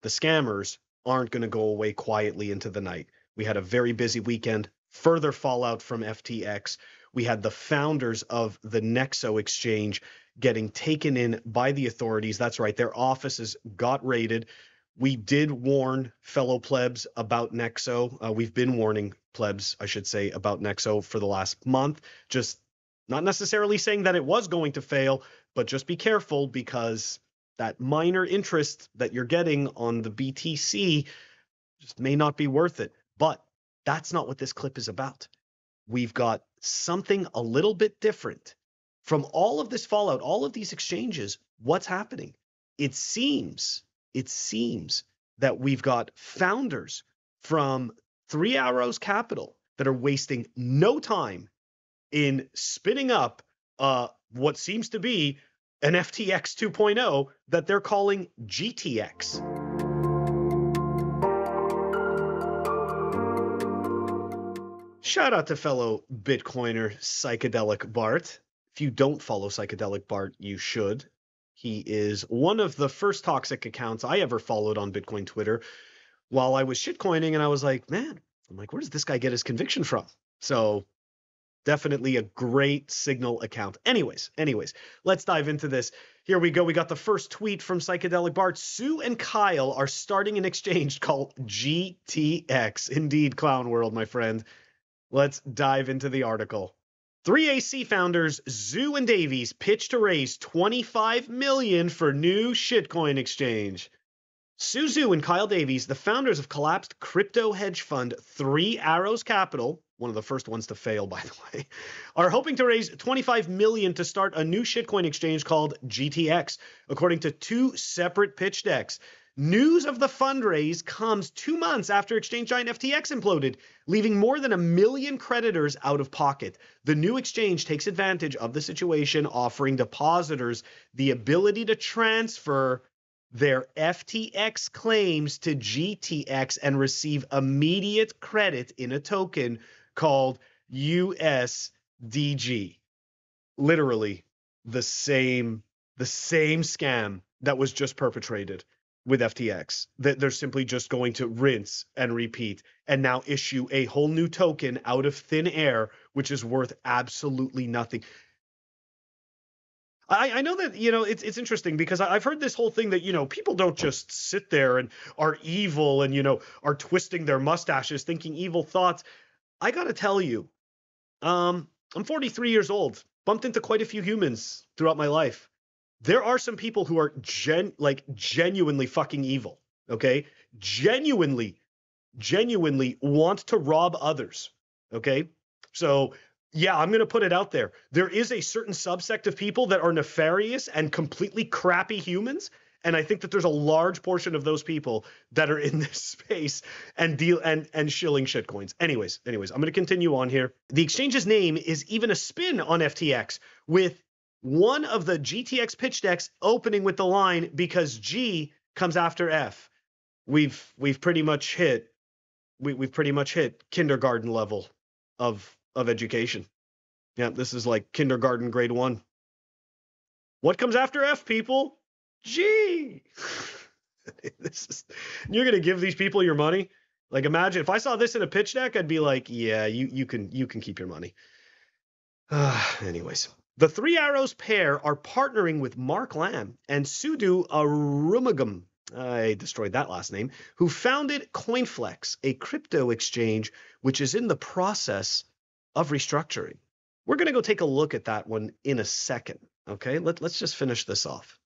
the scammers aren't going to go away quietly into the night. We had a very busy weekend, further fallout from FTX. We had the founders of the Nexo exchange getting taken in by the authorities. That's right, their offices got raided. We did warn fellow plebs about Nexo. We've been warning plebs, I should say, about Nexo for the last month. Just not necessarily saying that it was going to fail, but just be careful because that minor interest that you're getting on the BTC just may not be worth it. But that's not what this clip is about. We've got something a little bit different. From all of this fallout, all of these exchanges, what's happening? It seems that we've got founders from Three Arrows Capital that are wasting no time in spinning up what seems to be an FTX 2.0 that they're calling GTX. Shout out to fellow Bitcoiner Psychedelic Bart. If you don't follow Psychedelic Bart, you should. He is one of the first toxic accounts I ever followed on Bitcoin Twitter while I was shitcoining, and I was like, man, where does this guy get his conviction from? So definitely a great signal account. Anyways, let's dive into this. Here we go. We got the first tweet from Psychedelic Bart. Sue and Kyle are starting an exchange called GTX. Indeed, Clown World, my friend. Let's dive into the article. 3AC founders Zhu and Davies pitch to raise $25 million for new shitcoin exchange. Su Zhu and Kyle Davies, the founders of collapsed crypto hedge fund Three Arrows Capital, one of the first ones to fail, by the way, are hoping to raise $25 million to start a new shitcoin exchange called GTX, according to two separate pitch decks. News of the fundraise comes 2 months after exchange giant FTX imploded, leaving more than 1 million creditors out of pocket. The new exchange takes advantage of the situation, offering depositors the ability to transfer their FTX claims to GTX and receive immediate credit in a token called USDG. Literally the same scam that was just perpetrated with FTX, that they're simply just going to rinse and repeat and now issue a whole new token out of thin air, which is worth absolutely nothing. I know that, it's interesting because I've heard this whole thing that, people don't just sit there and are evil and, are twisting their mustaches thinking evil thoughts. I got to tell you, I'm 43 years old, bumped into quite a few humans throughout my life. There are some people who are genuinely fucking evil, okay? Genuinely want to rob others, okay? So, yeah, I'm going to put it out there. There is a certain subsect of people that are nefarious and completely crappy humans, and I think that there's a large portion of those people that are in this space and shilling shitcoins. Anyways, I'm going to continue on here. The exchange's name is even a spin on FTX, with one of the GTX pitch decks opening with the line, because G comes after F. We've pretty much hit kindergarten level of education. Yeah, this is like kindergarten grade 1. What comes after F, people? G. You're gonna give these people your money? Like, imagine if I saw this in a pitch deck, I'd be like, yeah, you can keep your money. Anyways. The Three Arrows pair are partnering with Mark Lamb and Sudu Arumugam, I destroyed that last name, who founded CoinFlex, a crypto exchange which is in the process of restructuring. We're going to go take a look at that one in a second, okay? Let's just finish this off.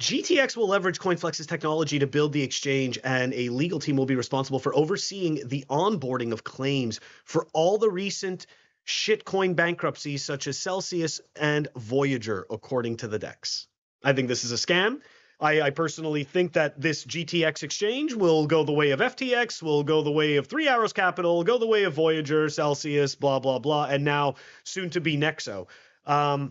GTX will leverage CoinFlex's technology to build the exchange, and a legal team will be responsible for overseeing the onboarding of claims for all the recent shitcoin bankruptcies such as Celsius and Voyager, according to the decks. I think this is a scam. I personally think that this GTX exchange will go the way of FTX, will go the way of Three Arrows Capital, go the way of Voyager, Celsius, blah, blah, blah, and now soon to be Nexo. I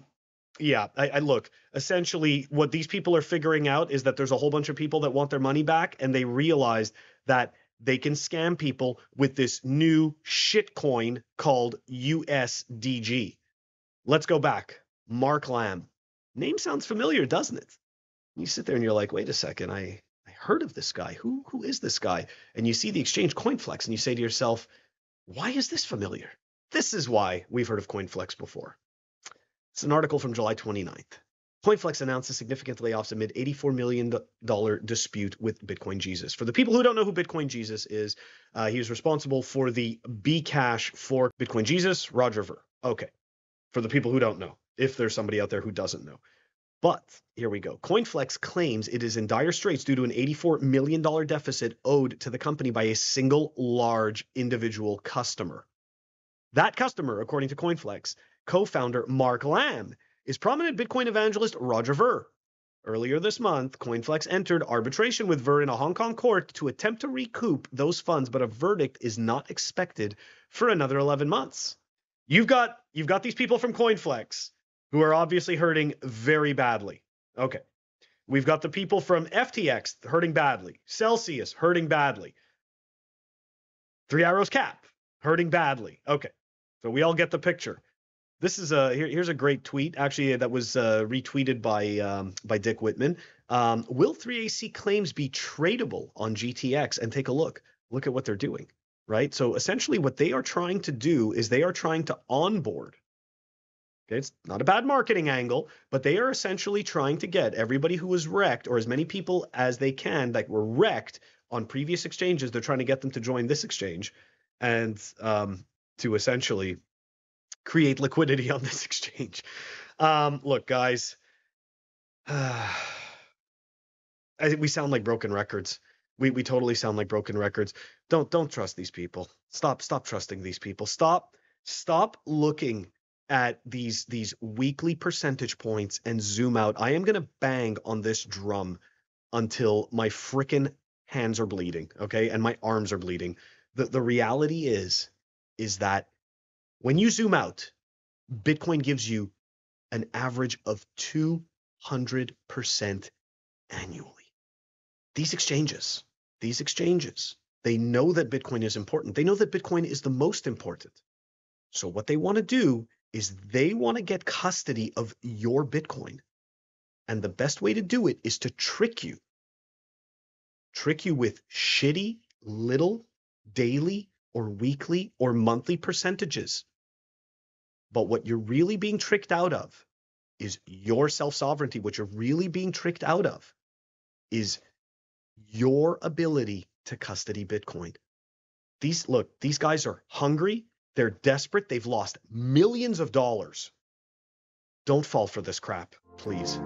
look, essentially what these people are figuring out is that there's a whole bunch of people that want their money back, and they realized that they can scam people with this new shitcoin called USDG. Let's go back. Mark Lamb. Name sounds familiar, doesn't it? You sit there and you're like, wait a second, I heard of this guy. Who is this guy? And you see the exchange CoinFlex and you say to yourself, why is this familiar? This is why we've heard of CoinFlex before. It's an article from July 29th. CoinFlex announces significant layoffs amid $84 million dispute with Bitcoin Jesus. For the people who don't know who Bitcoin Jesus is, he was responsible for the Bcash fork Bitcoin Jesus, Roger Ver. Okay. For the people who don't know, if there's somebody out there who doesn't know. But here we go. CoinFlex claims it is in dire straits due to an $84 million deficit owed to the company by a single large individual customer. That customer, according to CoinFlex, co-founder Mark Lamb, is prominent Bitcoin evangelist Roger Ver. Earlier this month, CoinFlex entered arbitration with Ver in a Hong Kong court to attempt to recoup those funds, but a verdict is not expected for another 11 months. You've got these people from CoinFlex who are obviously hurting very badly. Okay. We've got the people from FTX hurting badly. Celsius hurting badly. Three Arrows Cap hurting badly. Okay. So we all get the picture. This is here's a great tweet actually that was retweeted by Dick Whitman. Will 3AC claims be tradable on GTX? And take a look. Look at what they're doing, right? So essentially what they are trying to do is they are trying to onboard. Okay, it's not a bad marketing angle, but they are essentially trying to get everybody who was wrecked, or as many people as they can that were wrecked on previous exchanges. They're trying to get them to join this exchange and to essentially create liquidity on this exchange. Look, guys, we sound like broken records. We totally sound like broken records. Don't trust these people. Stop trusting these people. Stop looking at these weekly percentage points and zoom out. I am going to bang on this drum until my frickin' hands are bleeding, okay? And my arms are bleeding. The reality is that when you zoom out, Bitcoin gives you an average of 200% annually. These exchanges, they know that Bitcoin is important. They know that Bitcoin is the most important. So what they want to do is they want to get custody of your Bitcoin. And the best way to do it is to trick you. Trick you with shitty little daily or weekly or monthly percentages. But what you're really being tricked out of is your self-sovereignty. What you're really being tricked out of is your ability to custody Bitcoin. These guys are hungry. They're desperate. They've lost millions of dollars. Don't fall for this crap, please.